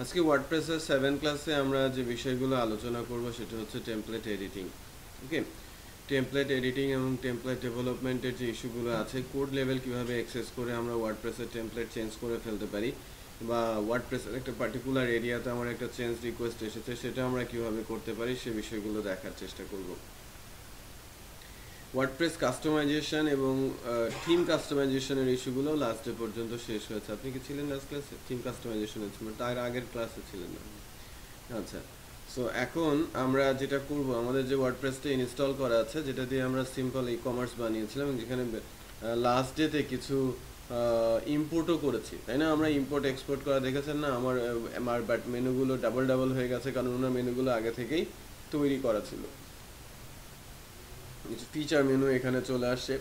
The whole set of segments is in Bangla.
আজকে ওয়ার্ডপ্রেসের 7 ক্লাসে আমরা যে বিষয়গুলো আলোচনা করব সেটা হচ্ছে টেমপ্লেট এডিটিং। ওকে, টেমপ্লেট এডিটিং এবং টেমপ্লেট ডেভেলপমেন্টের যে ইস্যুগুলো আছে, কোড লেভেল কিভাবে অ্যাক্সেস করে আমরা ওয়ার্ডপ্রেসের টেমপ্লেট চেঞ্জ করে ফেলতে পারি, বা ওয়ার্ডপ্রেসের একটা পার্টিকুলার এরিয়াতে আমার একটা চেঞ্জ রিকোয়েস্ট এসেছে সেটা আমরা কিভাবে করতে পারি সে বিষয়গুলো দেখার চেষ্টা করব। ওয়ার্ডপ্রেস কাস্টমাইজেশন এবং থিম কাস্টমাইজেশনের ইস্যুগুলো লাস্ট ডে পর্যন্ত শেষ হয়েছে। আপনি কি ছিলেন লাস্ট ক্লাসে? থিম কাস্টমাইজেশনের ছিল, তার আগের ক্লাসে ছিলেন না? আচ্ছা, সো এখন আমরা যেটা করব, আমাদের যে ওয়ার্ডপ্রেসটা ইনস্টল করা আছে, যেটা দিয়ে আমরা সিম্পল ই কমার্স বানিয়েছিলাম, যেখানে লাস্ট ডেতে কিছু ইম্পোর্টও করেছি, তাই না? আমরা ইম্পোর্ট এক্সপোর্ট করা দেখেছেন না? আমার বাট মেনুগুলো ডাবল ডাবল হয়ে গেছে, কারণ ওনার মেনুগুলো আগে থেকেই তৈরি করা ছিল। কিছু ফিচার মেনু এখানে চলে আসছে,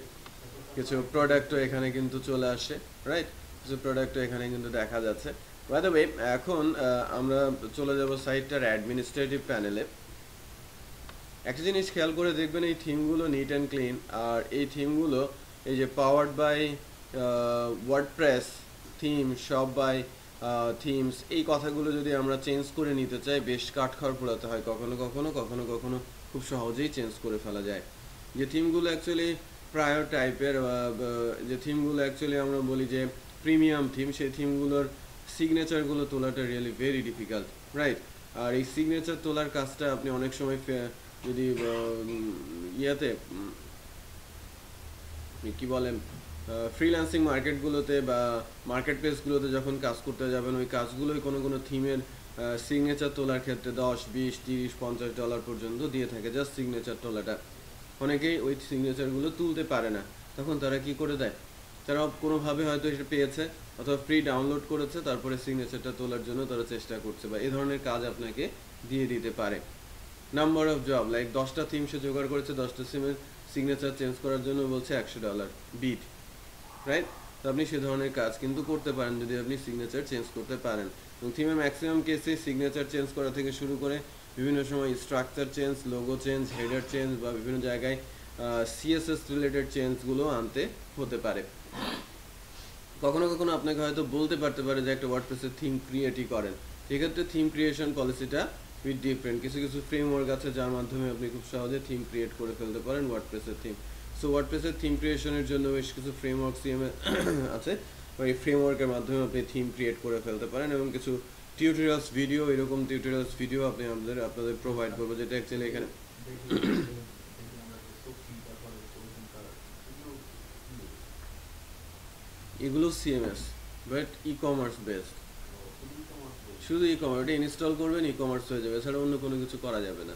কিছু প্রোডাক্টও এখানে কিন্তু চলে আসে, রাইট? কিছু প্রোডাক্টও এখানে কিন্তু দেখা যাচ্ছে। বাই দ্য ওয়ে, এখন আমরা চলে যাব সাইটটার অ্যাডমিনিস্ট্রেটিভ প্যানেলে। একটা জিনিস খেয়াল করে দেখবেন, এই থিমগুলো নিট অ্যান্ড ক্লিন, আর এই থিমগুলো এই যে powered by WordPress theme, shop by themes, এই কথাগুলো যদি আমরা চেঞ্জ করে নিতে চাই, বেশ কাঠখড় পোড়াতে হয় কখনো কখনো, কখনো কখনো খুব সহজেই চেঞ্জ করে ফেলা যায়। যে থিমগুলো অ্যাকচুয়ালি প্রায়র টাইপের, যে থিমগুলো অ্যাকচুয়ালি আমরা বলি যে প্রিমিয়াম থিম, সেই থিমগুলোর সিগনেচারগুলো তোলাটা রিয়েলি ভেরি ডিফিকাল্ট, রাইট? আর এই সিগনেচার তোলার কাজটা আপনি অনেক সময় যদি ইয়াতে কি বলেন, ফ্রিল্যান্সিং মার্কেটগুলোতে বা মার্কেট প্লেসগুলোতে যখন কাজ করতে যাবেন, ওই কাজগুলোই কোনো কোনো থিমের সিগনেচার তোলার ক্ষেত্রে $10, $20, $30, $50 পর্যন্ত দিয়ে থাকে, জাস্ট সিগনেচার তোলাটা। অনেকেই ওই সিগনেচারগুলো তুলতে পারে না, তখন তারা কি করে দেয়, তারা কোনোভাবে হয়তো এটা পেয়েছে অথবা ফ্রি ডাউনলোড করেছে, তারপরে সিগনেচারটা তোলার জন্য তারা চেষ্টা করছে, বা এই ধরনের কাজ আপনাকে দিয়ে দিতে পারে। নাম্বার অফ জব, লাইক 10টা থিম সে জোগাড় করেছে, 10টা সিমের সিগনেচার চেঞ্জ করার জন্য বলছে $100 বিট, রাইট? তো আপনি সে ধরনের কাজ কিন্তু করতে পারেন যদি আপনি সিগনেচার চেঞ্জ করতে পারেন। এবং থিমের ম্যাক্সিমাম কেসে সিগনেচার চেঞ্জ করা থেকে শুরু করে বিভিন্ন সময় structure change, logo change, header change, বা বিভিন্ন জায়গায় সিএসএস রিলেটেড চেঞ্জগুলো আনতে হতে পারে। কখনো কখনো আপনাকে হয়তো বলতে পারতে পারে যে একটা ওয়ার্ডপ্রেসের থিম ক্রিয়েটই করেন, সেক্ষেত্রে থিম ক্রিয়েশন পলিসিটা উইথ ডিফারেন্ট। কিছু কিছু ফ্রেমওয়ার্ক আছে যার মাধ্যমে আপনি খুব সহজে থিম ক্রিয়েট করে ফেলতে পারেন ওয়ার্ডপ্রেসের থিম। সো ওয়ার্ডপ্রেসের থিম ক্রিয়েশনের জন্য বেশ কিছু ফ্রেমওয়ার্ক সিএমএ আছে, এই ফ্রেমওয়ার্কের মাধ্যমে আপনি থিম ক্রিয়েট করে ফেলতে পারেন, এবং কিছু টিউটোরিয়ালস ভিডিও, এরকম টিউটোরিয়ালস ভিডিও আপনি আপনাদের প্রোভাইড করবো, যেটা অ্যাকচুয়ালি এখানে এগুলো CMS, but e commerce based. শুধু ই কমার্স, এটা ইনস্টল করবেন, ই কমার্স হয়ে যাবে, এছাড়া অন্য কোনো কিছু করা যাবে না।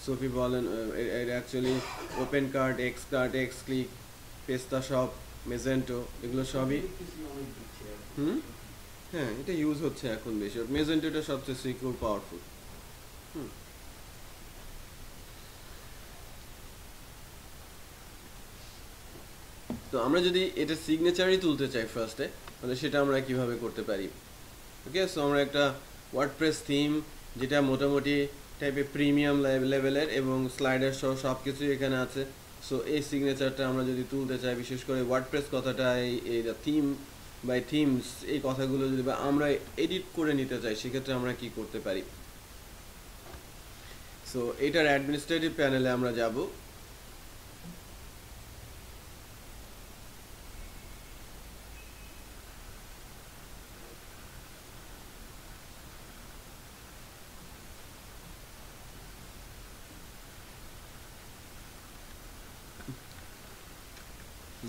সোফি বলেন, এটা actually open cart, x cart, x click, পেস্তা শপ, মেজেন্টো, এগুলো সবই হ্যাঁ, এটা ইউজ হচ্ছে এখন বেশি। মেজেন্টোটা সবচেয়ে সিকিউর, পাওয়ারফুল। তো আমরা যদি এটা সিগনেচারই তুলতে চাই ফার্স্টে, তাহলে সেটা আমরা কিভাবে করতে পারি? ওকে, সো আমরা একটা ওয়ার্ডপ্রেস থিম, যেটা মোটামুটি টাইপের প্রিমিয়াম লেভেলের এবং স্লাইডার সহ সব কিছুই এখানে আছে। সো এই সিগনেচারটা আমরা যদি তুলতে চাই, বিশেষ করে ওয়ার্ডপ্রেস কথাটা, এই থিম বাই থিমস, এই কথাগুলো যদি বা আমরা এডিট করে নিতে চাই, সেক্ষেত্রে আমরা কি করতে পারি? সো এটার অ্যাডমিনিস্ট্রেটিভ প্যানেলে আমরা যাব।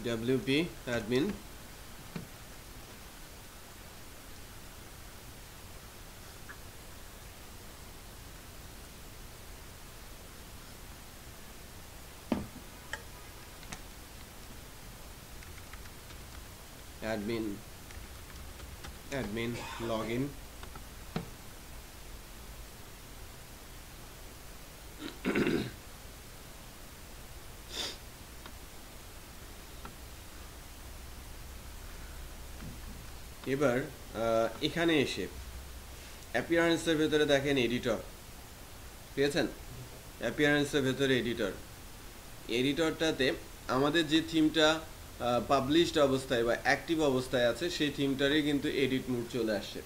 WP admin, admin login, এবার এখানে এসে অ্যাপিয়ারেন্সের ভেতরে দেখেন এডিটর পেয়েছেন। অ্যাপিয়ারেন্সের ভেতরে এডিটরটাতে আমাদের যে থিমটা পাবলিশড অবস্থায় বা অ্যাক্টিভ অবস্থায় আছে, সেই থিমটারই কিন্তু এডিট মোড চলে আসে।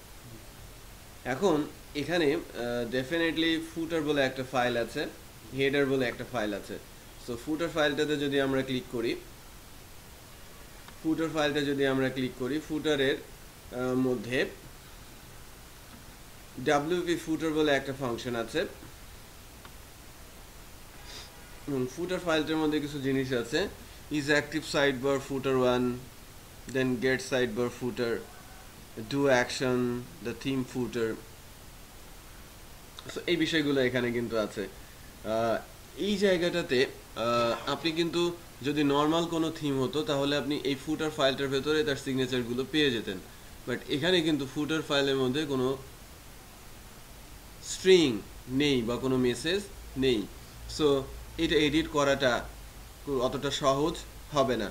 এখন এখানে ডেফিনেটলি ফুটার বলে একটা ফাইল আছে, হেডার বলে একটা ফাইল আছে। সো ফুটার ফাইলটাতে যদি আমরা ক্লিক করি, ফুটারের মধ্যে WP ফুটার বলে একটা ফাংশন আছে, এবং ফুটার ফাইলটার মধ্যে কিছু জিনিস আছে, is active sidebar footer 1, then get sidebar footer, do action, the theme footer. So এই বিষয়গুলো এখানে কিন্তু আছে। এই জায়গাটাতে আপনি কিন্তু যদি নর্মাল কোনো থিম হতো তাহলে আপনি এই ফুটার ফাইলটার ভেতরে তার সিগনেচারগুলো পেয়ে যেতেন, বাট এখানে কিন্তু ফুটার ফাইলের মধ্যে কোনো স্ট্রিং নেই বা কোনো মেসেজ নেই। সো এটা এডিট করাটা অতটা সহজ হবে না।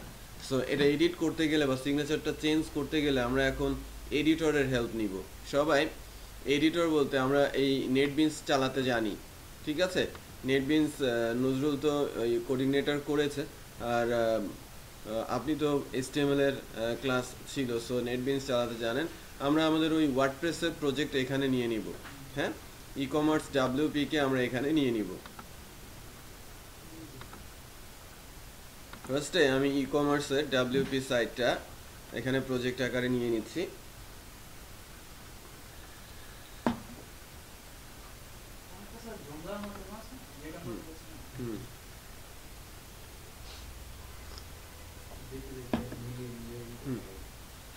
সো এটা এডিট করতে গেলে বা সিগনেচারটা চেঞ্জ করতে গেলে আমরা এখন এডিটরের হেল্প নিব। সবাই এডিটর বলতে আমরা এই নেটবিনস চালাতে জানি, ঠিক আছে? নেটবিনস নজরুল তো কোঅর্ডিনেটর করেছে, আর আপনি তো HTML এর ক্লাস ছিল, সো নেটবিনস চালাতে জানেন। আমরা আমাদের ওই ওয়ার্ডপ্রেসের প্রজেক্ট এখানে নিয়ে নিব। হ্যাঁ, ই-কমার্স WP কে আমরা এখানে নিয়ে নিব। ফার্স্টে আমি ই-কমার্সের WP সাইটটা এখানে প্রজেক্ট আকারে নিয়ে নিচ্ছি।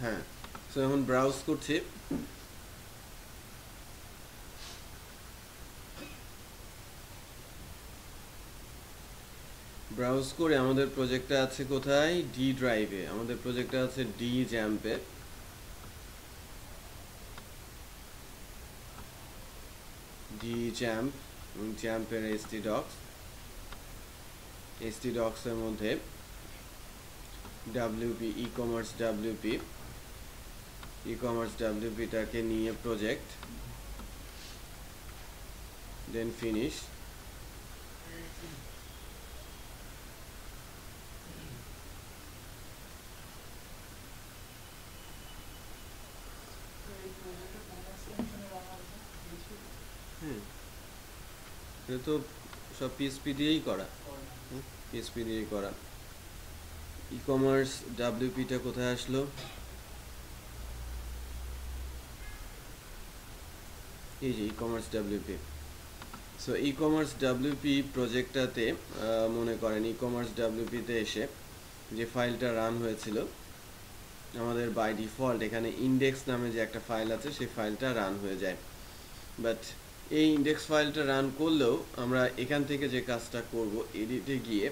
হ্যাঁ, সো এখন ব্রাউজ করছি। ব্রাউজ করে আমাদের প্রজেক্টটা আছে কোথায়? ডি ড্রাইভে। আমাদের প্রজেক্টটা আছে ডি জ্যাম্পে। ডি জ্যাম্প, জ্যাম্পের htdocs এর মধ্যে WP ই-কমার্স WP-টাকে নিয়ে প্রজেক্ট, দেন ফিনিশ। হ্যাঁ, এটা তো সব PHP দিয়েই করা, PHP দিয়েই করা। ই-কমার্স WP-টা কোথায় আসলো? এই যে ecommerce WP। So ecommerce WP প্রজেক্টটাতে মনে করেন ই-কমার্স WP-তে এসে যে ফাইলটা রান হয়েছিল, আমাদের বাই ডিফল্ট এখানে ইন্ডেক্স নামে যে একটা ফাইল আছে সেই ফাইলটা রান হয়ে যায়। বাট এই ইন্ডেক্স ফাইলটা রান করলেও আমরা এখান থেকে যে কাজটা করব, এডিটে গিয়ে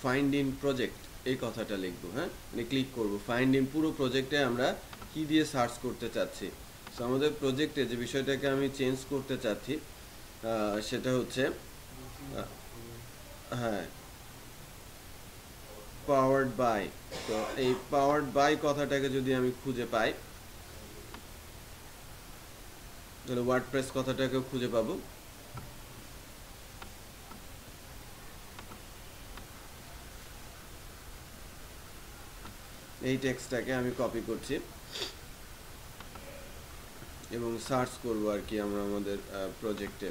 ফাইন্ড ইন প্রজেক্ট এই কথাটা লিখবো। হ্যাঁ, মানে ক্লিক করব, ফাইন্ড ইন পুরো প্রজেক্টে আমরা কি দিয়ে সার্চ করতে চাচ্ছি। সো আমাদের প্রজেক্টে যে বিষয়টাকে আমি চেঞ্জ করতে চাচ্ছি সেটা হচ্ছে হ্যাঁ, পাওয়ার্ড বাই। তো এই পাওয়ার্ড বাই কথাটাকে যদি আমি খুঁজে পাই তাহলে ওয়ার্ডপ্রেস কথাটাকে খুঁজে পাবো। এই টেক্সটটাকে আমি কপি করছি এবং সার্চ করব আর কি আমরা আমাদের প্রজেক্টে।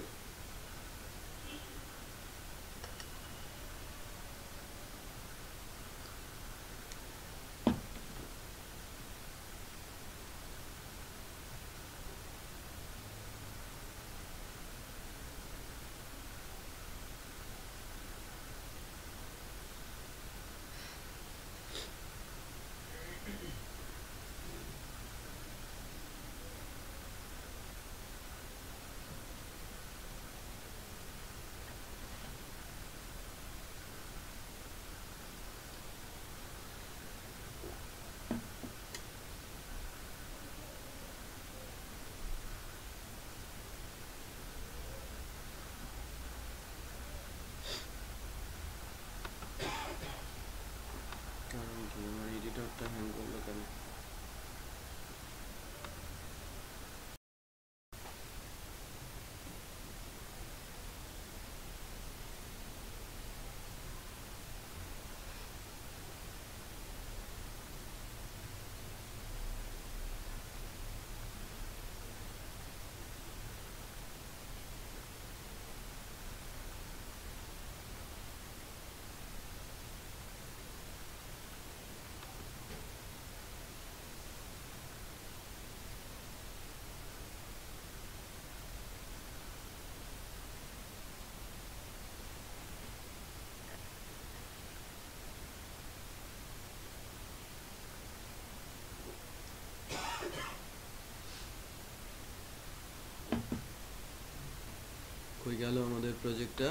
কই গেল আমাদের প্রজেক্টটা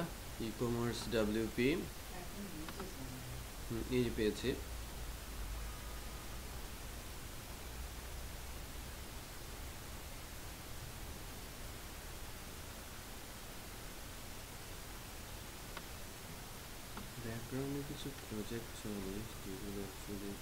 ই-কমার্স ডব্লিউপি এই যে পেয়েছি ব্যাকগ্রাউন্ডে কিছু প্রজেক্ট চলে যেগুলো অ্যাকচুয়ালি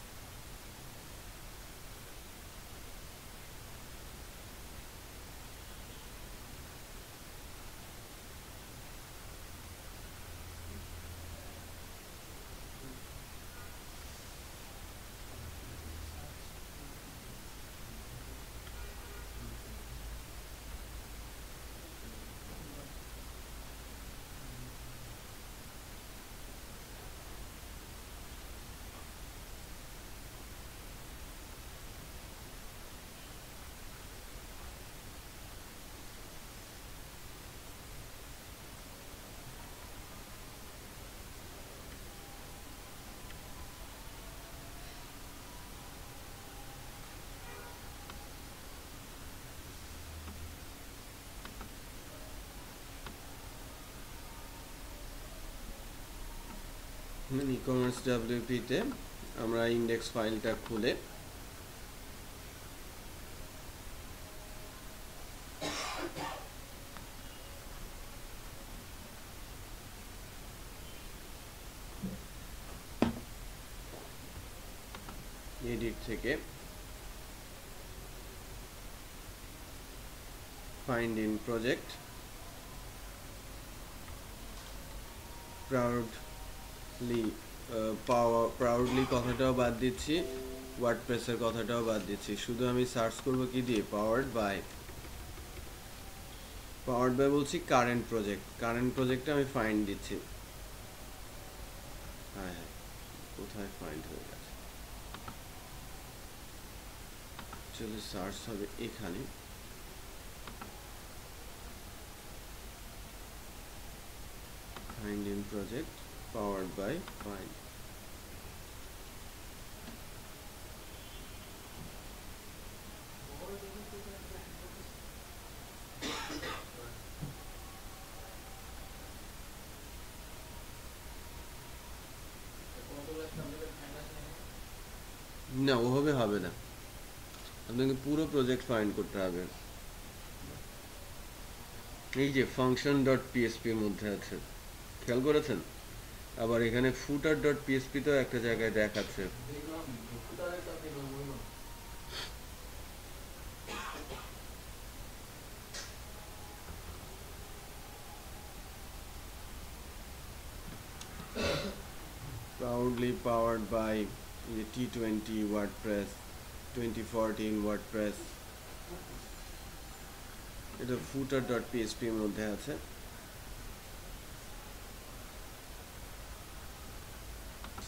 ই-কমার্স ডব্লিউপিতে আমরা ইন্ডেক্স ফাইলটা খুলে এডিট থেকে ফাইন্ড ইন প্রজেক্ট প্রাউডলি কথাটাও বাদ দিচ্ছি ওয়ার্ডপ্রেসের কথাটাও বাদ দিচ্ছি শুধু আমি সার্চ করব কি দিয়ে পাওয়ার্ড বাই বলছি কারেন্ট প্রজেক্টটা আমি ফাইন্ড দিচ্ছি হ্যাঁ হ্যাঁ কোথায় ফাইন্ড হয়ে গেছে চলে সার্চ হবে এখানে find in project powered by find না ওভাবে হবে না আপনাকে পুরো প্রজেক্ট ফাইন্ড করতে হবে এই যে ফাংশন ডট পিএসপি এর মধ্যে আছে খেয়াল করেছেন আবার এখানে ফুটার ডট পিএসপি তো একটা জায়গায় দেখাচ্ছে proudly powered by T20 WordPress 2014 WordPress এটা footer.php এর মধ্যে আছে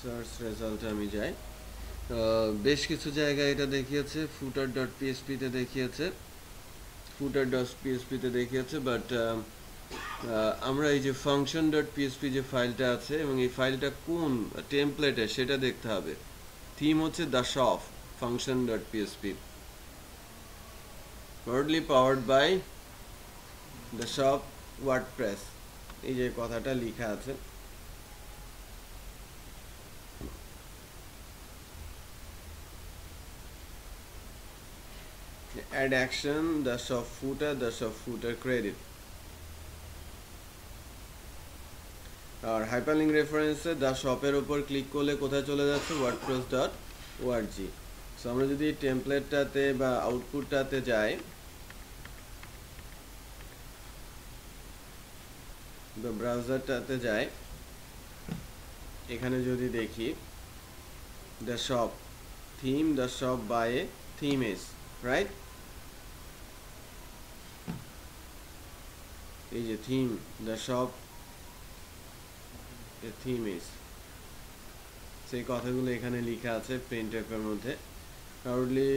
সার্চ রেজাল্টে আমি যাই বেশ কিছু জায়গায় এটা দেখিয়েছে footer.php তে দেখিয়েছে footer.php তে দেখিয়েছে বাট আমরা এই যে function.php যে ফাইলটা আছে এবং এই ফাইলটা কোন টেমপ্লেটে সেটা দেখতে হবে থিম হচ্ছে the shop function.php proudly powered by the shop WordPress এই যে কথাটা লেখা আছে add action the shop footer credit আর হাইপারলিংক রেফারেন্সে দা শপের উপর ক্লিক করলে কোথায় চলে যাচ্ছে wordpress.org সো আমরা যদি টেমপ্লেটটাতে বা আউটপুটটাতে যাই বা ব্রাউজারটাতে যাই এখানে যদি দেখি the shop theme the shop by a theme is right এই যে theme the shop a theme is সেই কথাগুলো এখানে লেখা আছে প্রিন্টএফ এর মধ্যে proudly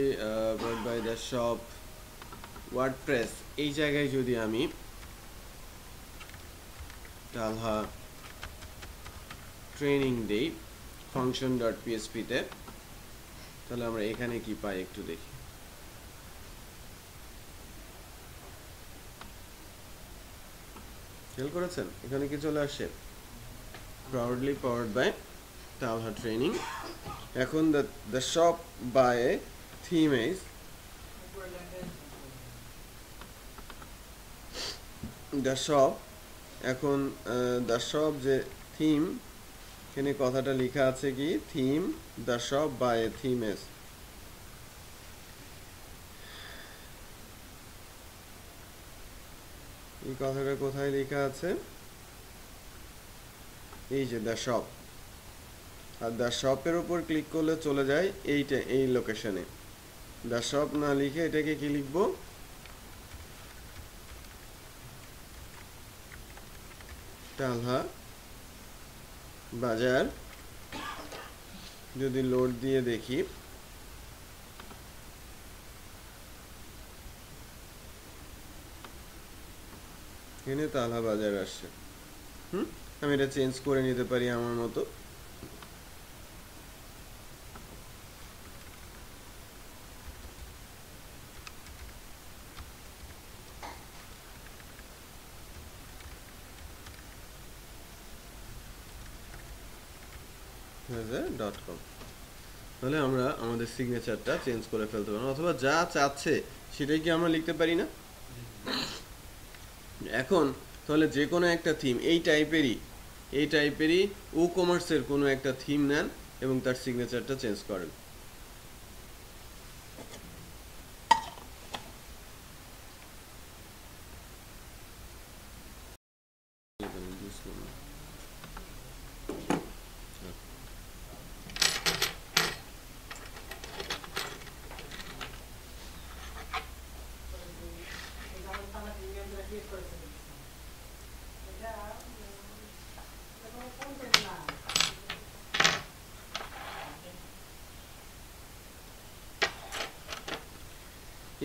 brought by the shop WordPress এই জায়গায় যদি আমি talha training দেই function.php তে তাহলে আমরা এখানে কি পাই একটু দেখি খেয়াল করেছেন এখানে কি চলে আসে proudly powered by Talha Training. এখন the shop by theme is the shop এখন the shop যে theme এখানে কথাটা লেখা আছে কি theme the shop by theme is এই কথাটা কোথায় লেখা আছে এই যে the shop R the shop এর উপর ক্লিক করলে চলে যায় এইটা এই লোকেশনে the shop না লিখে এটাকে কি লিখবো Talha বাজার যদি লোড দিয়ে দেখি এখানে Talha বাজার আসছে আমি এটা চেঞ্জ করে নিতে পারি আমার মতো .com তাহলে আমরা আমাদের সিগনেচারটা চেঞ্জ করে ফেলতে পারি অথবা যা চাচ্ছে সেটাই কি আমরা লিখতে পারি না এখন তাহলে যে কোনো একটা থিম এই টাইপেরই ও কমার্সের কোনো একটা থিম নেন এবং তার সিগনেচারটা চেঞ্জ করেন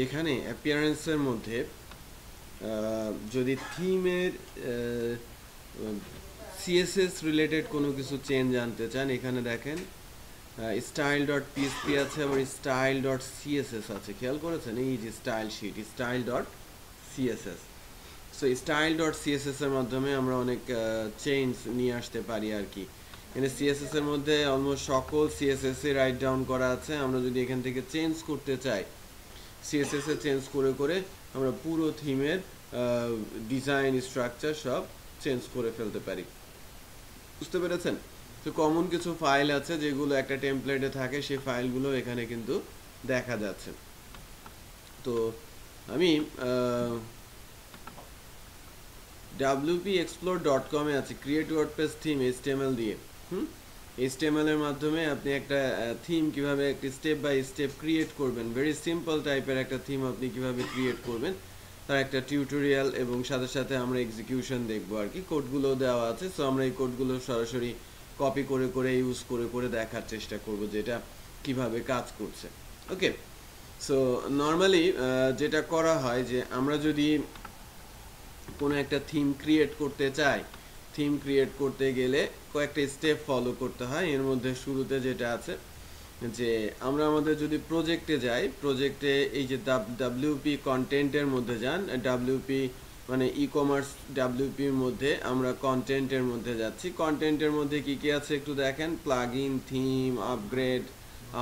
এখানে অ্যাপিয়ারেন্সের মধ্যে যদি থিমের সিএসএস রিলেটেড কোনো কিছু চেঞ্জ আনতে চান এখানে দেখেন style.php আছে আবার style.css আছে খেয়াল করেছেন এই যে style sheet style.css so style.css এর মাধ্যমে আমরা অনেক চেঞ্জ নিয়ে আসতে পারি আর কি এখানে সিএসএস এর মধ্যে অলমোস্ট সকল সিএসএস এ রাইট ডাউন করা আছে আমরা যদি এখান থেকে চেঞ্জ করতে চাই সিএসএস এ চেঞ্জ করে করে আমরা পুরো থিমের ডিজাইন স্ট্রাকচার সব চেঞ্জ করে ফেলতে পারি বুঝতে পেরেছেন তো কমন কিছু ফাইল আছে যেগুলো একটা টেমপ্লেটে থাকে সেই ফাইলগুলো এখানে কিন্তু দেখা যাচ্ছে তো আমি wpexplore.com এ আছে ক্রিয়েট ওয়ার্ডপ্রেস থিম HTML দিয়ে HTML এর মাধ্যমে আপনি একটা থিম কিভাবে একটা স্টেপ বাই স্টেপ ক্রিয়েট করবেন ভেরি সিম্পল টাইপের একটা থিম আপনি কিভাবে ক্রিয়েট করবেন তার একটা টিউটোরিয়াল এবং সাথে সাথে আমরা এক্সিকিউশন দেখবো আর কি কোডগুলো দেওয়া আছে সো আমরা এই কোডগুলো সরাসরি কপি করে করে ইউজ করে করে দেখার চেষ্টা করব যেটা কিভাবে কাজ করছে ওকে সো নরমালি যেটা করা হয় যে আমরা যদি কোনো একটা থিম ক্রিয়েট করতে চাই থিম ক্রিয়েট করতে গেলে কয়েকটা স্টেপ ফলো করতে হয় এর মধ্যে শুরুতে যেটা আছে যে আমরা আমাদের যদি প্রজেক্টে যাই প্রজেক্টে এই যে ডব্লিউপি কন্টেন্টের মধ্যে যান ডব্লিউপি মানে ই কমার্স ডব্লিউপির মধ্যে আমরা কন্টেন্টের মধ্যে যাচ্ছি কন্টেন্টের মধ্যে কি কি আছে একটু দেখেন plugin theme upgrade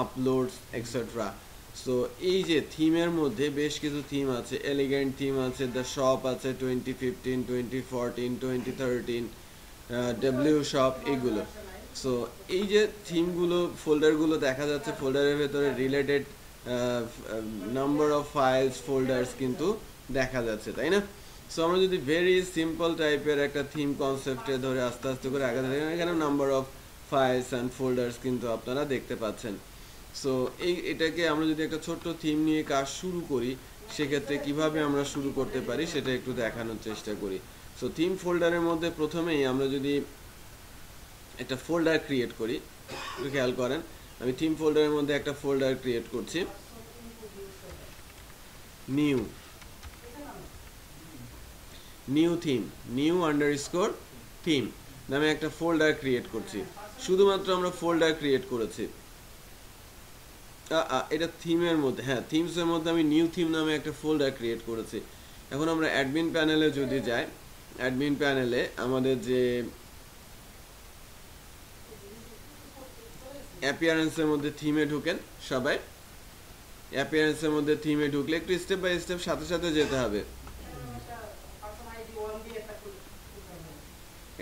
uploads etcetera so এই যে থিমের মধ্যে বেশ কিছু থিম আছে এলিগেন্ট থিম আছে দ্য শপ আছে 2015 2014 2013 ডব্লিউ শপ এগুলো সো এই যে থিমগুলো ফোল্ডারগুলো দেখা যাচ্ছে ফোল্ডারের ভেতরে related number of files folders কিন্তু দেখা যাচ্ছে তাই না সো আমরা যদি ভেরি সিম্পল টাইপের একটা থিম কনসেপ্টে ধরে আস্তে আস্তে করে আগাতে থাকি এখানে number of files and folders কিন্তু আপনারা দেখতে পাচ্ছেন সো এটাকে আমরা যদি একটা ছোট্ট থিম নিয়ে কাজ শুরু করি সেক্ষেত্রে কিভাবে আমরা শুরু করতে পারি সেটা একটু দেখানোর চেষ্টা করি সো থিম ফোল্ডারের মধ্যে প্রথমেই আমরা যদি একটা ফোল্ডার ক্রিয়েট করি একটু খেয়াল করেন আমি থিম ফোল্ডারের মধ্যে একটা ফোল্ডার ক্রিয়েট করছি new theme new underscore theme নামে একটা ফোল্ডার ক্রিয়েট করছি শুধুমাত্র আমরা ফোল্ডার ক্রিয়েট করেছি এটা থিমের মধ্যে হ্যাঁ থিমসের মধ্যে আমি নিউ থিম নামে একটা ফোল্ডার ক্রিয়েট করেছি এখন আমরা অ্যাডমিন প্যানেলে যদি যাই অ্যাডমিন প্যানেলে আমাদের যে অ্যাপিয়ারেন্সের মধ্যে থিমে ঢুকেন সবাই। অ্যাপিয়ারেন্সের মধ্যে থিমে ঢুকলে একটু স্টেপ বাই স্টেপ সাথে সাথে যেতে হবে।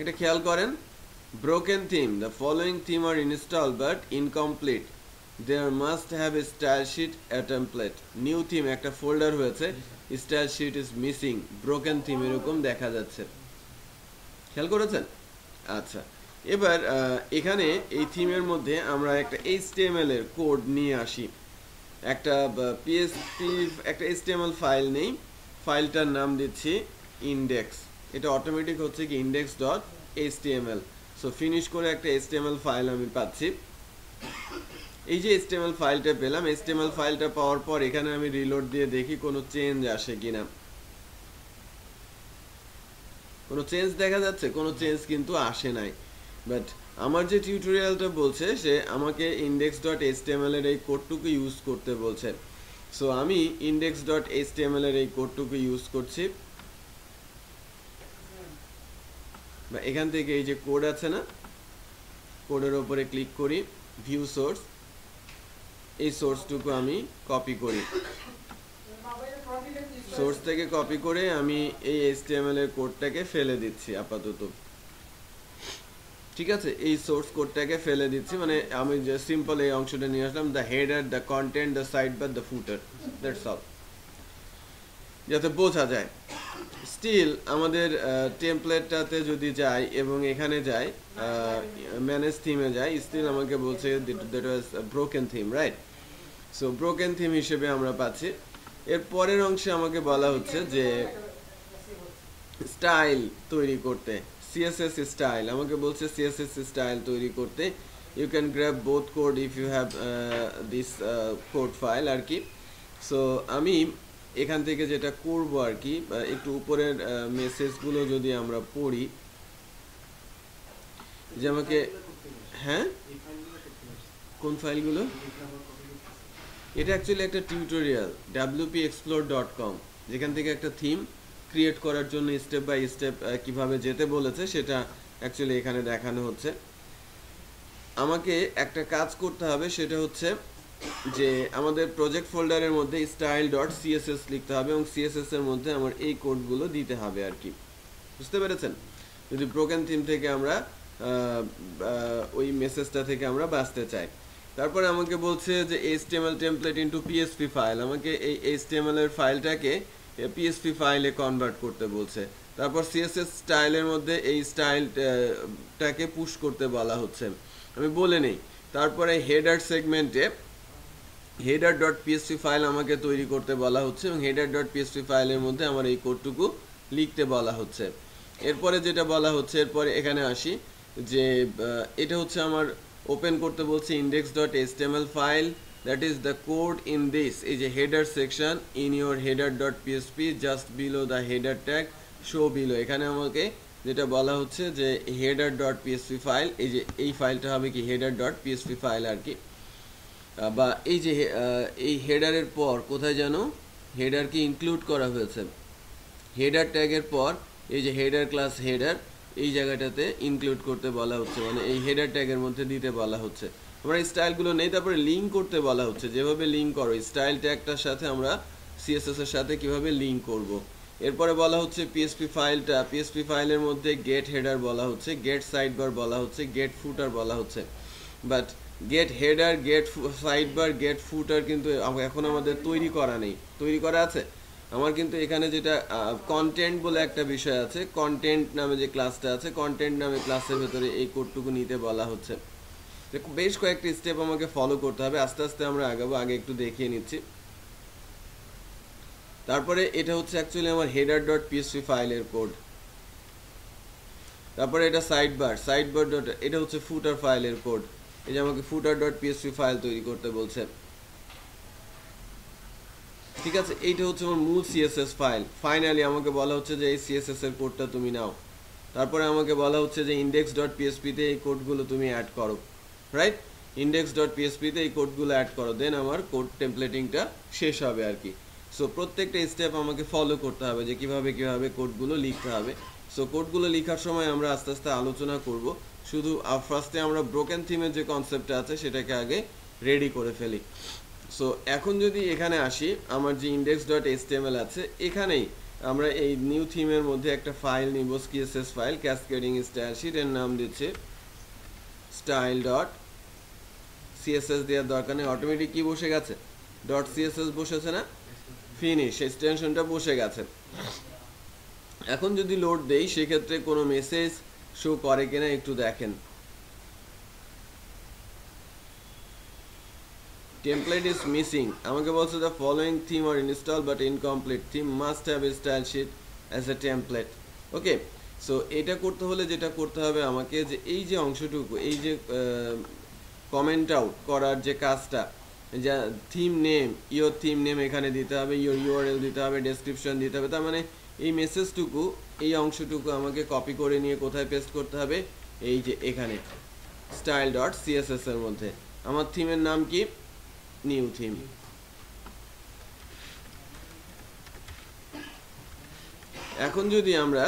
এটা খেয়াল করেন, broken theme, the following theme are install but incomplete, there must have a style sheet a template. New theme একটা ফোল্ডার হয়েছে, style sheet is missing, broken theme এরকম দেখা যাচ্ছে, খেয়াল করেছেন? আচ্ছা, এবার এখানে এই থিমের মধ্যে আমরা একটা HTML এর কোড নিয়ে আসি। একটা পিএসপি একটা HTML ফাইল নেই, ফাইলটার নাম দিচ্ছি ইন্ডেক্স। এটা অটোমেটিক হচ্ছে কি index.html। সো ফিনিশ করে একটা HTML ফাইল আমি পাচ্ছি। এই যে HTML ফাইলটা পেলাম, HTML ফাইলটা পাওয়ার পর এখানে আমি রিলোড দিয়ে দেখি কোনো চেঞ্জ আসে কিনা। কোনো চেঞ্জ দেখা যাচ্ছে? কোনো চেঞ্জ কিন্তু আসে নাই। বাট আমার যে টিউটোরিয়ালটা বলছে সে আমাকে index.html এর এই কোডটুকু ইউজ করতে বলছে। সো আমি index.html এর এই কোডটুকু ইউজ করছি। বা এখান থেকে এই যে কোড আছে না, কোডের উপরে ক্লিক করি, ভিউ সোর্স, এই সোর্সটুকু আমি কপি করি। সোর্স থেকে কপি করে আমি এই HTML এর কোডটাকে ফেলে দিচ্ছি আপাতত। ঠিক আছে, এই সোর্স কোডটাকে ফেলে দিচ্ছি, মানে আমি যে সিম্পল এই অংশটা নিয়ে আসলাম, the header, the content, the sidebar, the footer, that's all, যাতে বোঝা যায়। স্টিল আমাদের টেমপ্লেটটাতে যদি যাই এবং এখানে যাই ম্যানেজ থিমে যাই, স্টিল আমাকে বলছে that was broken theme, right? So broken theme হিসেবে আমরা পাচ্ছি। এর পরের অংশে আমাকে বলা হচ্ছে যে স্টাইল তৈরি করতে, CSS স্টাইল আমাকে বলছে CSS স্টাইল তৈরি করতে। You can grab both code if you have this code file আর কি। সো আমি এখান থেকে যেটা করব আর কি, একটু উপরের মেসেজগুলো যদি আমরা পড়ি, যে আমাকে, হ্যাঁ কোন ফাইলগুলো? এটা অ্যাকচুয়ালি একটা টিউটোরিয়াল wpexplore.com, যেখান থেকে একটা থিম ক্রিয়েট করার জন্য স্টেপ বাই স্টেপ কিভাবে যেতে বলেছে সেটা অ্যাকচুয়ালি এখানে দেখানো হচ্ছে। আমাকে একটা কাজ করতে হবে, সেটা হচ্ছে যে আমাদের প্রজেক্ট ফোল্ডারের মধ্যে style.css লিখতে হবে এবং CSS এর মধ্যে আমার এই কোডগুলো দিতে হবে আর কি, বুঝতে পেরেছেন? যদি ব্রোকেন থিম থেকে আমরা ওই মেসেজটা থেকে আমরা বাঁচতে চাই। তারপরে আমাকে বলছে যে HTML template into PSP file, আমাকে এই HTML এর ফাইলটাকে PSP ফাইলে কনভার্ট করতে বলছে। তারপর CSS স্টাইলের মধ্যে এই স্টাইলটাকে পুশ করতে বলা হচ্ছে, আমি বলে নেই। তারপরে হেডার সেগমেন্টে header.php ফাইল আমাকে তৈরি করতে বলা হচ্ছে এবং header.php ফাইলের মধ্যে আমার এই কোডটুকু লিখতে বলা হচ্ছে। এরপরে যেটা বলা হচ্ছে, এরপরে এখানে আসি যে এটা হচ্ছে আমার ওপেন করতে বলছে index.html file, that is the code in this, এই যে header section, in your header.php just below the header tag show below. এখানে আমাকে যেটা বলা হচ্ছে যে header.php ফাইল, এই যে এই ফাইলটা হবে কি header.php ফাইল আর কি। বা এই যে এই হেডারের পর কোথায় যেন হেডারকে ইনক্লুড করা হয়েছে, হেডার ট্যাগের পর এই যে হেডার ক্লাস হেডার, এই জায়গাটাতে ইনক্লুড করতে বলা হচ্ছে, মানে এই হেডার ট্যাগের মধ্যে দিতে বলা হচ্ছে। আমরা এই স্টাইলগুলো নেই, তারপরে লিঙ্ক করতে বলা হচ্ছে, যেভাবে লিঙ্ক করো স্টাইল ট্যাগটার সাথে আমরা CSS এর সাথে কিভাবে লিঙ্ক করব। এরপরে বলা হচ্ছে PSP ফাইলের মধ্যে গেট হেডার বলা হচ্ছে, গেট সাইডবার বলা হচ্ছে, গেট ফুটার বলা হচ্ছে। But get header, get sidebar, get footer কিন্তু এখন আমাদের তৈরি করা নেই। তৈরি করা আছে আমার, কিন্তু এখানে যেটা কন্টেন্ট বলে একটা বিষয় আছে, কন্টেন্ট নামে যে ক্লাসটা আছে, কন্টেন্ট নামে ক্লাসের ভেতরে এই কোডটুকু নিতে বলা হচ্ছে। বেশ কয়েকটি স্টেপ আমাকে ফলো করতে হবে, আস্তে আস্তে আমরা আগাবো, আগে একটু দেখিয়ে নিচ্ছি। তারপরে এটা হচ্ছে অ্যাকচুয়ালি আমার header.php ফাইলের কোড। তারপরে এটা সাইডবার এটা হচ্ছে ফুটার ফাইলের কোড, এই যে আমাকে footer.php ফাইল তৈরি করতে বলছে। ঠিক আছে, এইটা হচ্ছে আমার মূল CSS ফাইল। ফাইনালি আমাকে বলা হচ্ছে যে এই CSS এর কোডটা তুমি নাও। তারপরে আমাকে বলা হচ্ছে যে index.php তে এই কোডগুলো তুমি অ্যাড করো, রাইট? index.php তে এই কোডগুলো অ্যাড করো, দেন আমার কোড টেমপ্লেটিংটা শেষ হবে আর কি। সো প্রত্যেকটা স্টেপ আমাকে ফলো করতে হবে যে কিভাবে কিভাবে কোডগুলো লিখতে হবে। সো কোডগুলো লেখার সময় আমরা আস্তে আস্তে আলোচনা করব, শুধু ফার্স্টে আমরা ব্রোকেন থিমের যে কনসেপ্টটা আছে সেটাকে আগে রেডি করে ফেলি। সো এখন যদি এখানে আসি, আমার যে index.html আছে, এখানেই আমরা এই নিউ থিমের মধ্যে একটা ফাইল নিব, CSS file, cascading style sheet, এর নাম দিচ্ছে style.css দেওয়ার দরকার নেই, অটোমেটিক কি বসে গেছে, .css বসেছে না, ফিনিশ, এক্সটেনশনটা বসে গেছে। এখন যদি লোড দেই সেক্ষেত্রে কোনো মেসেজ শো করে কিনা একটু দেখেন। টেমপ্লেট ইজ মিসিং, আমাকে বলছে the following theme are install but incomplete, theme must have a style sheet as a template. Okay, so এটা করতে হলে যেটা করতে হবে আমাকে, যে এই যে অংশটুকু, এই যে কমেন্ট আউট করার যে কাজটা, যা theme name, your theme name এখানে দিতে হবে, ইয়োর ইউআরএল দিতে হবে, ডেসক্রিপশন দিতে হবে, তার মানে এই মেসেজটুকু, এই অংশটুকু আমাকে কপি করে নিয়ে কোথায় পেস্ট করতে হবে, এই যে এখানে style.css এর মধ্যে। আমার থিমের নাম কি, নিউ থিম। এখন যদি আমরা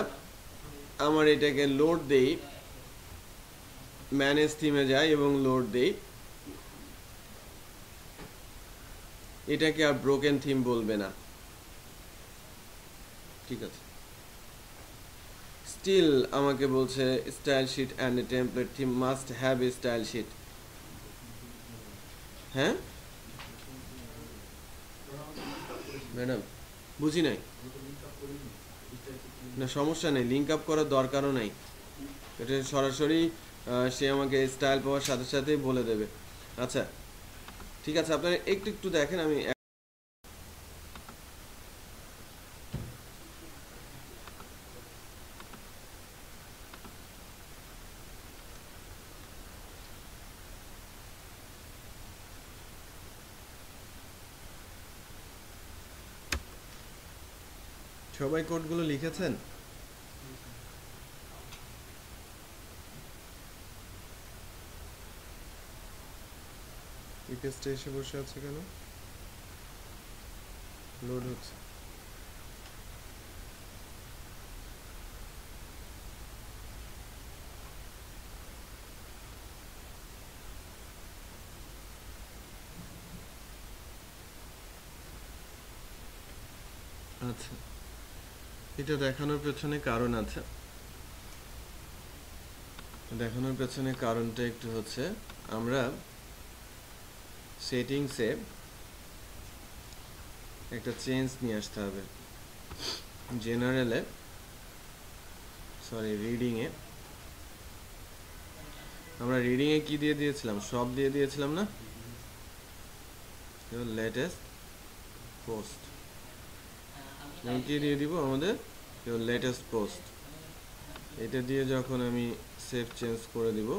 আমার এটাকে লোড দেই, ম্যানেজ থিমে যাই এবং লোড দেই, এটাকে আর ব্রোকেন থিম বলবে না, ঠিক আছে। স্টিল আমাকে বলছে style sheet and a template theme must have a style sheet. হ্যাঁ ম্যাডাম, বুঝি নাই না, সমস্যা নেই, লিঙ্ক আপ করার দরকারও নাই, এটা সরাসরি সে আমাকে স্টাইল পাওয়ার সাথে সাথেই বলে দেবে। আচ্ছা ঠিক আছে, আপনারা একটু একটু দেখেন, আমি সবাই কোডগুলো লিখেছেন? রিকোয়েস্টে এসে বসে আছে কেন? লোড হচ্ছে। আচ্ছা, এটা দেখানোর পেছনে কারণ আছে, দেখানোর পেছনে কারণটা একটু হচ্ছে, আমরা সেটিংসে একটা চেঞ্জ নিয়ে আসতে হবে। জেনারেলে, সরি রিডিংয়ে, আমরা রিডিংয়ে কি দিয়ে দিয়েছিলাম, সব দিয়ে দিয়েছিলাম না, লেটেস্ট পোস্ট, আমি কি দিয়ে দিব, আমাদের লেটেস্ট পোস্ট, এটা দিয়ে যখন আমি সেভ চেঞ্জ করে দিব,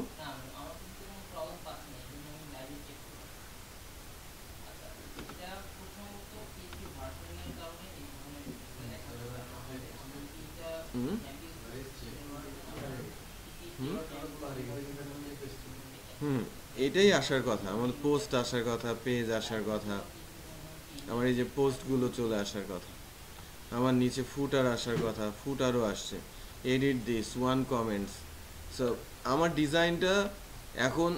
এটাই আসার কথা, আমার পোস্ট আসার কথা, পেজ আসার কথা, আমার এই যে পোস্টগুলো চলে আসার কথা, আমার নিচে ফুটার আসার কথা, ফুটারও আসছে, edit this one comments. So আমার ডিজাইনটা এখন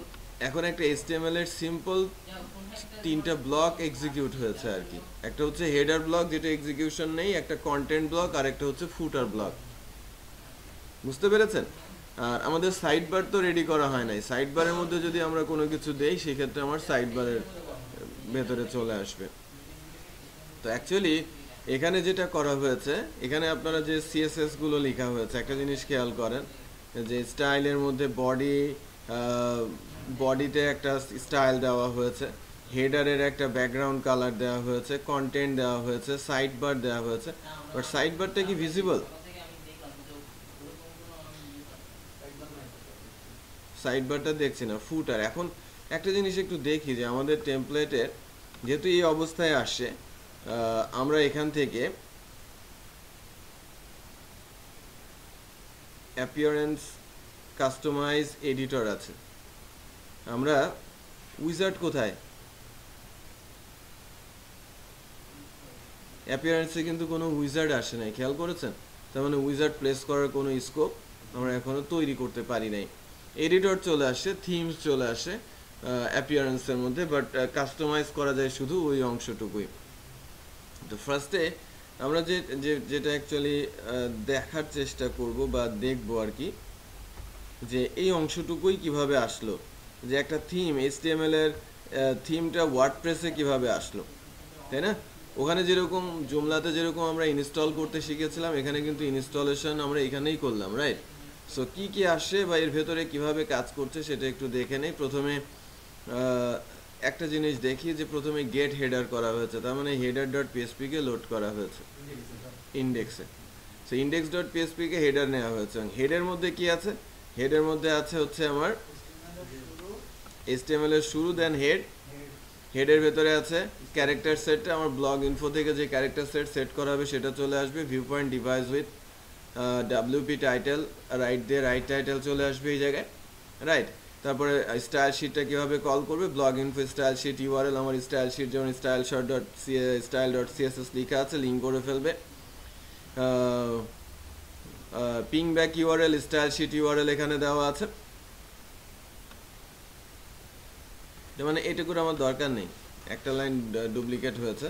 এখন একটা HTML এর সিম্পল তিনটা ব্লক এক্সিকিউট হয়েছে আর কি। একটা হচ্ছে হেডার ব্লক, যেটা এক্সিকিউশন নেই, একটা কন্টেন্ট ব্লক, আর একটা হচ্ছে ফুটার ব্লক। বুঝতে পেরেছেন? আর আমাদের সাইড বার তো রেডি করা হয় নাই, সাইড বারের মধ্যে যদি আমরা কোনো কিছু দেই সেক্ষেত্রে আমার সাইড বারের ভেতরে চলে আসবে। তো অ্যাকচুয়ালি এখানে যেটা করা হয়েছে, এখানে আপনারা যে CSS গুলো লেখা হয়েছে, একটা জিনিস খেয়াল করেন, যে স্টাইলের মধ্যে বডিতে একটা স্টাইল দেওয়া হয়েছে, হেডারের একটা ব্যাকগ্রাউন্ড কালার দেওয়া হয়েছে, কন্টেন্ট দেওয়া হয়েছে, সাইড বার দেওয়া হয়েছে, বাট সাইড বারটা কি ভিজিবল? সাইড বারটা দেখছি না। ফুটার, এখন একটা জিনিস একটু দেখি যে আমাদের টেমপ্লেটের যেহেতু এই অবস্থায় আসে, আমরা এখান থেকে অ্যাপিয়ারেন্স কাস্টমাইজ এডিটর আছে, আমরা উইজার্ড কোথায়, অ্যাপিয়ারেন্সে কিন্তু কোনো উইজার্ড আসে নাই, খেয়াল করেছেন? তার মানে উইজার্ড প্লেস করার কোনো স্কোপ আমরা এখনো তৈরি করতে পারি নাই। এডিটর চলে আসে, থিমস চলে আসে অ্যাপিয়ারেন্সের মধ্যে, বাট কাস্টমাইজ করা যায় শুধু ওই অংশটুকুই। তো ফার্স্টে আমরা যেটা অ্যাকচুয়ালি দেখার চেষ্টা করব বা দেখবো আর কি, যে এই অংশটুকুই কিভাবে আসলো, যে একটা থিম HTML এর থিমটা ওয়ার্ডপ্রেসে কিভাবে আসলো, তাই না? ওখানে যেরকম জুমলাতে যেরকম আমরা ইনস্টল করতে শিখেছিলাম, এখানে কিন্তু ইনস্টলেশন আমরা এখানেই করলাম, রাইট? সো কি কি আসে বা এর ভেতরে কিভাবে কাজ করছে সেটা একটু দেখে নেই। প্রথমে একটা জিনিস দেখি, যে প্রথমে গেট হেডার করা হয়েছে, তার মানে হেডার ডট পিএসপি কে লোড করা হয়েছে ইন্ডেক্সে। সো ইন্ডেক্স ডট পিএসপি কে হেডার নেওয়া হয়েছে। হেডের মধ্যে কি আছে? হেডের মধ্যে আছে হচ্ছে আমার HTML এর শুরু, দেন হেডের ভেতরে আছে ক্যারেক্টার সেটটা, আমার ব্লগ ইনফো থেকে যে ক্যারেক্টার সেট করা হবে সেটা চলে আসবে। View point device with WP title, right দিয়ে রাইট টাইটেল চলে আসবে এই জায়গায়, রাইট? তারপরে স্টাইল শিটটা কীভাবে কল করবে, blog info style sheet URL, আমার স্টাইল শিট যেমন style.css লেখা আছে, লিঙ্ক করে ফেলবে। Ping back URL, style sheet URL এখানে দেওয়া আছে, মানে এটুকুর আমার দরকার নেই, একটা লাইন ডুপ্লিকেট হয়েছে।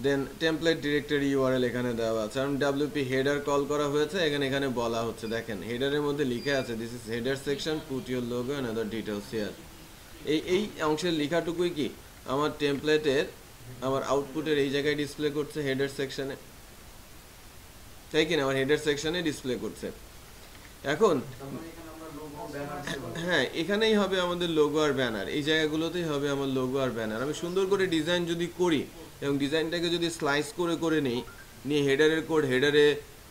দেন টেমপ্লেট ডিরেক্টরি ইউআরএল এখানে দেওয়া আছে, কারণ WP হেডার কল করা হয়েছে, এখানে বলা হচ্ছে, দেখেন হেডারের মধ্যে লিখে আছে this is header section, put your logo and other details here. এই অংশের লেখাটুকুই কি আমার টেমপ্লেটের, আমার আউটপুটের এই জায়গায় ডিসপ্লে করছে হেডার সেকশনে, তাই কিনা? আমার হেডার সেকশনে ডিসপ্লে করছে। এখন হ্যাঁ, এখানেই হবে আমাদের লোগো আর ব্যানার, এই জায়গাগুলোতেই হবে আমার লোগো আর ব্যানার। আমি সুন্দর করে ডিজাইন যদি করি এবং ডিজাইনটাকে যদি স্লাইস করে নিই, নিয়ে হেডারের কোড হেডারে,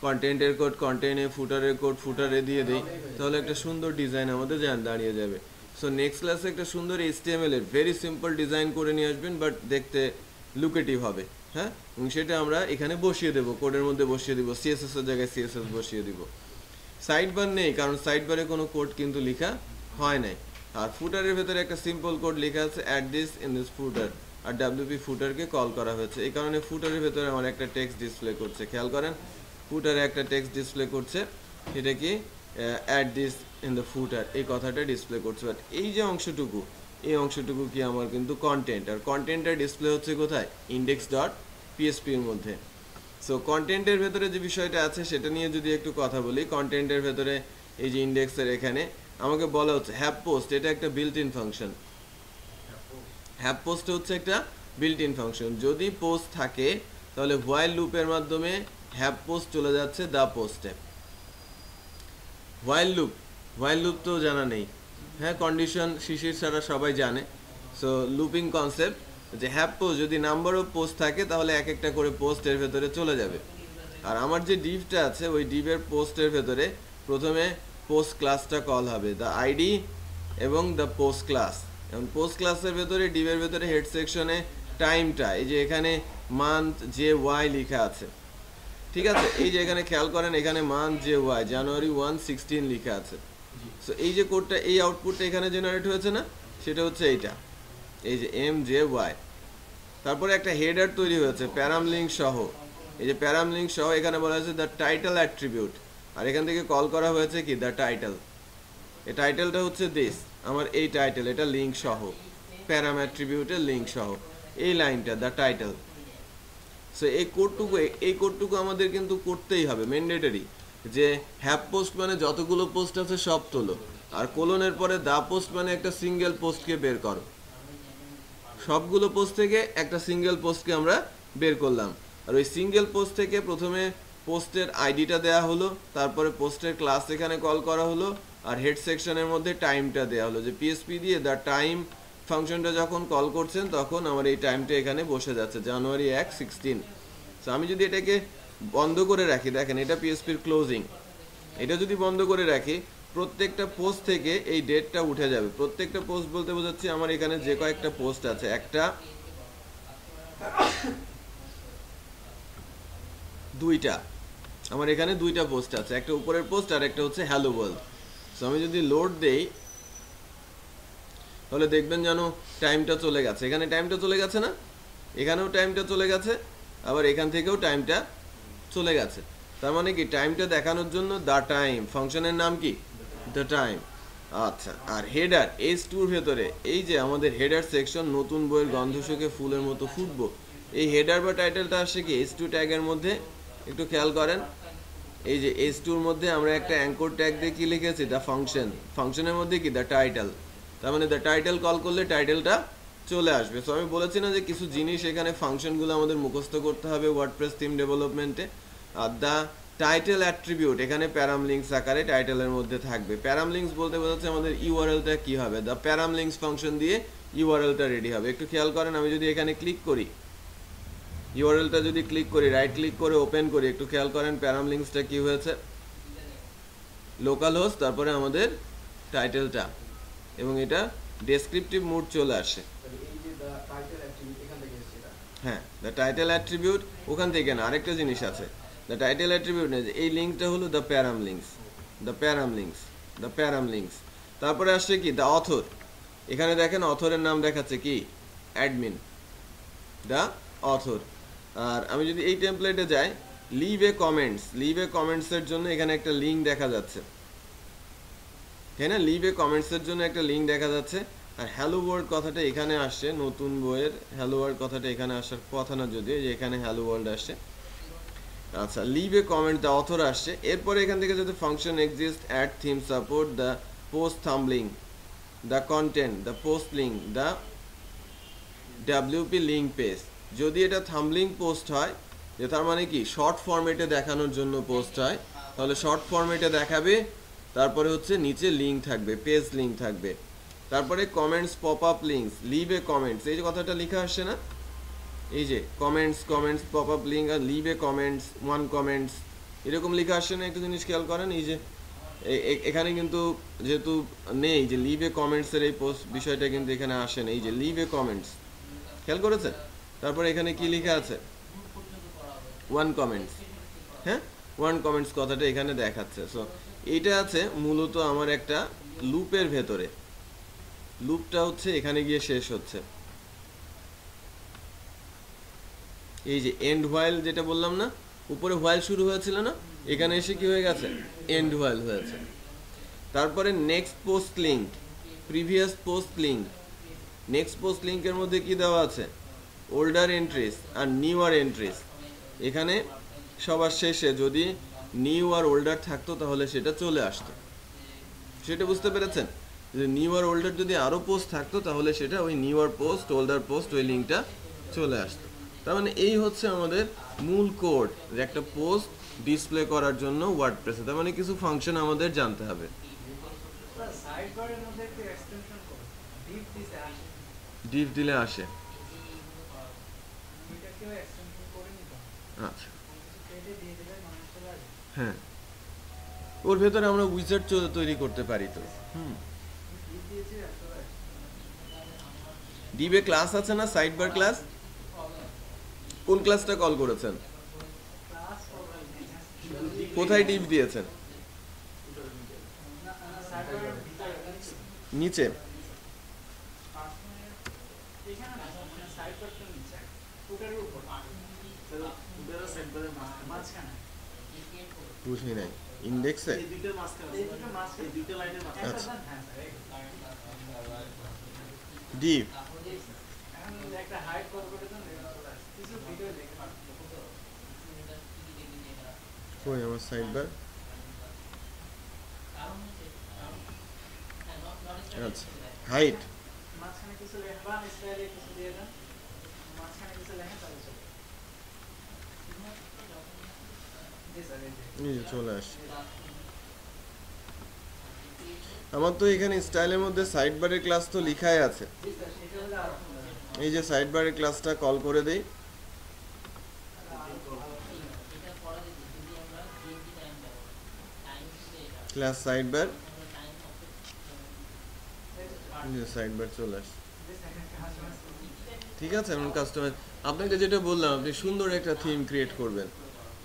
কন্টেন্টের কোড কন্টেন্টে, ফুটারের কোড ফুটারে দিয়ে দিই, তাহলে একটা সুন্দর ডিজাইন আমাদের দাঁড়িয়ে যাবে। সো নেক্সট ক্লাসে একটা সুন্দর HTML এর ভেরি সিম্পল ডিজাইন করে নিয়ে আসবেন, বাট দেখতে লুকেটিভ হবে, হ্যাঁ? এবং সেটা আমরা এখানে বসিয়ে দেবো, কোডের মধ্যে বসিয়ে দিব, CSS এর জায়গায় CSS বসিয়ে দিব। সাইড বার নেই, কারণ সাইড বারে কোনো কোড কিন্তু লেখা হয় নাই। আর ফুটারের ভেতরে একটা সিম্পল কোড লেখা আছে, add this in this footer, আর WP ফুটারকে কল করা হয়েছে, এই কারণে ফুটারের ভেতরে আমার একটা টেক্সট ডিসপ্লে করছে। খেয়াল করেন, ফুটারে একটা টেক্সট ডিসপ্লে করছে, এটা কি অ্যাড দিস ইন দ্য ফুটার, এই কথাটা ডিসপ্লে করছে। বাট এই যে অংশটুকু, এই অংশটুকু কি আমার কিন্তু কন্টেন্ট, আর কন্টেন্টটা ডিসপ্লে হচ্ছে কোথায়? ইন্ডেক্স ডট PHP এর মধ্যে। সো কন্টেন্টের ভেতরে যে বিষয়টা আছে সেটা নিয়ে যদি একটু কথা বলি, কন্টেন্টের ভেতরে এই যে ইন্ডেক্সের এখানে আমাকে বলা হচ্ছে হ্যাপ পোস্ট, এটা একটা বিল্ট ইন ফাংশন। হ্যাপ পোস্ট হচ্ছে একটা বিল্ট ইন ফাংশন। যদি পোস্ট থাকে তাহলে হোয়াইল লুপের মাধ্যমে হ্যাপ পোস্ট চলে যাচ্ছে দা পোস্টে। হোয়াইল লুপ তো জানা নেই, হ্যাঁ? কন্ডিশন শিশির ছাড়া সবাই জানে। সো লুপিং কনসেপ্ট, যে হ্যাপ পোস্ট যদি নাম্বার অফ পোস্ট থাকে তাহলে এক একটা করে পোস্ট এর ভেতরে চলে যাবে। আর আমার যে ডিভটা আছে ওই ডিভের পোস্টের ভেতরে প্রথমে পোস্ট ক্লাসটা কল হবে, দ্য আইডি এবং দ্য পোস্ট ক্লাস। এবং পোস্ট ক্লাসের ভেতরে ডিভের ভেতরে হেড সেকশনে টাইমটা, এই যে এখানে মান্থ JY লেখা আছে, ঠিক আছে? এই যে এখানে খেয়াল করেন, এখানে মান্থ JY, জানুয়ারি 1/16 লেখা আছে। সো এই যে কোডটা, এই আউটপুটটা এখানে জেনারেট হয়েছে না, সেটা হচ্ছে এইটা, এই যে MJY। তারপরে একটা হেডার তৈরি হয়েছে প্যারাম লিঙ্ক সহ, এই যে প্যারাম লিঙ্ক সহ এখানে বলা হয়েছে দ্য টাইটেল অ্যাট্রিবিউট, আর এখান থেকে কল করা হয়েছে কি দ্য টাইটেল। এই টাইটেলটা হচ্ছে দিস, আমার এই টাইটেল, এটা লিঙ্ক সহ, প্যারাম অ্যাট্রিবিউটের লিঙ্ক সহ এই লাইনটা দ্য টাইটেল। সো এই কোডটুকু আমাদের কিন্তু করতেই হবে, ম্যান্ডেটরি, যে হ্যাপ পোস্ট মানে যতগুলো পোস্ট আছে সব তোলো, আর কোলনের পরে দা পোস্ট মানে একটা সিঙ্গেল পোস্টকে বের করো। সবগুলো পোস্ট থেকে একটা সিঙ্গেল পোস্টকে আমরা বের করলাম, আর ওই সিঙ্গেল পোস্ট থেকে প্রথমে পোস্টের আইডিটা দেওয়া হলো, তারপরে পোস্টের ক্লাস এখানে কল করা হলো, আর হেড সেকশনের মধ্যে টাইমটা দেওয়া হলো, যে PHP দিয়ে দ্য টাইম ফাংশনটা যখন কল করছেন তখন আমার এই টাইমটা এখানে বসে যাচ্ছে, জানুয়ারি 1/16। সো আমি যদি এটাকে বন্ধ করে রাখি, দেখেন এটা PHPর ক্লোজিং, এটা যদি বন্ধ করে রাখি প্রত্যেকটা পোস্ট থেকে এই ডেটটা উঠে যাবে। প্রত্যেকটা পোস্ট বলতে বোঝাচ্ছি আমার এখানে যে কয়েকটা পোস্ট আছে, একটা, দুইটা, আমার এখানে দুইটা পোস্ট আছে, একটা উপরের পোস্ট আর একটা হচ্ছে হ্যালো ওয়ার্ল্ড। সো আমি যদি লোড দেই তাহলে দেখবেন যেন টাইমটা চলে গেছে, এখানে টাইমটা চলে গেছে না, এখানেও টাইমটা চলে গেছে, আবার এখান থেকেও টাইমটা চলে গেছে। তার মানে কি টাইমটা দেখানোর জন্য দ্য টাইম, ফাংশনের নাম কি দ্য টাইম। আচ্ছা, আর হেডার H2 ভেতরে এই যে আমাদের হেডার সেকশন নতুন বইয়ের গন্ধ শুকে ফুলের মতো ফুটবো, এই হেডার বা টাইটেলটা আসছে কি H2 ট্যাগের মধ্যে। একটু খেয়াল করেন, এই যে H2 এর মধ্যে আমরা একটা অ্যাঙ্কর ট্যাগ দিয়ে কি লিখেছি দ্য ফাংশন, ফাংশনের মধ্যে কি দ্য টাইটেল, তার মানে দ্য টাইটেল কল করলে টাইটেলটা চলে আসবে। সো আমি বলেছি না যে কিছু জিনিস এখানে ফাংশনগুলো আমাদের মুখস্থ করতে হবে ওয়ার্ডপ্রেস থিম ডেভেলপমেন্টে। আর দ্য টাইটেল অ্যাট্রিবিউট এখানে প্যারাম লিঙ্কস আকারে টাইটেলের মধ্যে থাকবে। প্যারাম লিঙ্কস বলতে বোঝাচ্ছে আমাদের ইউআরএলটা কি হবে, দ্য প্যারাম লিঙ্কস ফাংশন দিয়ে ইউআরএলটা রেডি হবে। একটু খেয়াল করেন, আমি যদি এখানে ক্লিক করি, ইউআরএলটা যদি ক্লিক করি, রাইট ক্লিক করে ওপেন করি, একটু খেয়াল করেন প্যারাম লিঙ্কসটা কি হয়েছে, লোকাল হোস্ট, তারপরে আমাদের টাইটেলটা, এবং এটা ডেসক্রিপটিভ মোড চলে আসে। হ্যাঁ, দ্য টাইটেল অ্যাট্রিবিউট ওখান থেকে না, আরেকটা জিনিস আছে দ্য টাইটেল অ্যাট্রিবিউট নেই, এই লিঙ্কটা হলো the প্যারাম links, the প্যারাম links, the প্যারাম links. তারপরে আসছে কি দ্য অথর, এখানে দেখেন অথরের নাম দেখাচ্ছে কি অ্যাডমিন, দ্য অথর। আর আমি যদি এই টেমপ্লেটে যাই, লিভ এ কমেন্টস, লিভ এ কমেন্টসের জন্য এখানে একটা লিঙ্ক দেখা যাচ্ছে, তাই না? লিভ এ কমেন্টসের জন্য একটা লিঙ্ক দেখা যাচ্ছে। আর হ্যালো ওয়ার্ল্ড কথাটা এখানে আসছে, নতুন বইয়ের হ্যালো ওয়ার্ল্ড কথাটা এখানে আসার কথা না, যদিও যে এখানে হ্যালো ওয়ার্ল্ড আসছে। আচ্ছা, leave a comment the author আসছে। এরপরে এখান থেকে যদি function exist, add theme support, the post thumbnail, the content, the post link, the WP link page. যদি এটা থাম্বলিং পোস্ট হয়, যে তার মানে কি শর্ট ফরম্যাটে দেখানোর জন্য পোস্ট হয়, তাহলে শর্ট ফরম্যাটে দেখাবে। তারপরে হচ্ছে নিচে লিঙ্ক থাকবে, পেজ লিঙ্ক থাকবে। তারপরে comments, pop up links, leave a comments, এই যে কথাটা লেখা আসছে না, এই যে comments, comments, pop up link আর leave a comments, one comments, এরকম লেখা আসছে না? একটা জিনিস খেয়াল করেন, এই যে এখানে কিন্তু যেহেতু নেই যে লিভ এ কমেন্টসের এই পোস্ট বিষয়টা কিন্তু এখানে আসে না, এই যে লিভ এ কমেন্টস, খেয়াল করেছেন? তারপরে এখানে কি লেখা আছে, ওয়ান কমেন্টস, হ্যাঁ, ওয়ান কমেন্টস কথাটা এখানে দেখাচ্ছে। সো এইটা আছে মূলত আমার একটা লুপের ভেতরে, লুপটা হচ্ছে এখানে গিয়ে শেষ হচ্ছে। এই যে এন্ড হোয়াইল যেটা বললাম না, উপরে হোয়াইল শুরু হয়েছিল না, এখানে এসে কি হয়ে গেছে এন্ড হোয়াইল হয়েছে। তারপরে next post link, previous post link, next post লিঙ্কের মধ্যে কি দেওয়া আছে, ওল্ডার এন্ট্রিস আর নিউ আর এন্ট্রিস। এখানে সবার শেষে যদি নিউ আর ওল্ডার থাকতো তাহলে সেটা চলে আসতো, সেটা বুঝতে পেরেছেন? যে নিউ আর ওল্ডার যদি আরও পোস্ট থাকতো তাহলে সেটা ওই নিউ আর পোস্ট, ওল্ডার পোস্ট, ওই লিঙ্কটা চলে আসতো। তার মানে এই হচ্ছে আমাদের মূল কোড, যে একটা পোস্ট ডিসপ্লে করার জন্য ওয়ার্ডপ্রেসে। তার মানে কিছু ফাংশন আমাদের জানতে হবে। ডিভ দিলে আসে, আচ্ছা, হ্যাঁ, ওর ভেতরে আমরা উইজার্ড তৈরি করতে পারি তো। ডিভে ক্লাস আছে না, সাইড বার ক্লাস, কোন ক্লাসটা কল করেছেন, কোথায় ডিভ দিয়েছেন? নিচে, বুঝি নাই, ইন্ডেক্সে, আচ্ছা, ডিভ কই আমার সাইড বার, আচ্ছা, হাইট, চলে আসে। আমার তো এখানে স্টাইলের মধ্যে সাইড বারের ক্লাস তো লিখাই আছে, এই যে সাইড বারের ক্লাসটা কল করে দেই, class side bar, side bar চলে আসে। ঠিক আছে, এমন কাস্টমার আপনাকে যেটা বললাম, আপনি সুন্দর একটা থিম ক্রিয়েট করবেন,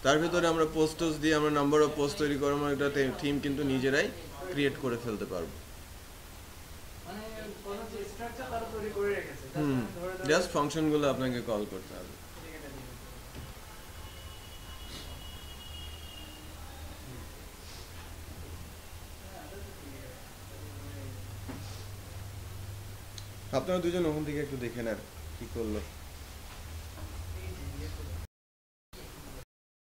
তার ভিতরে আমরা পোস্টস দিয়ে আমরা নাম্বার অফ পোস্ট তৈরি করবো, একটা থিম কিন্তু নিজেরাই ক্রিয়েট করে ফেলতে পারবো। জাস্ট ফাংশনগুলো আপনাকে কল করতে হবে। আপনারা দুজন ওখান থেকে একটু দেখে নেন কি করলো।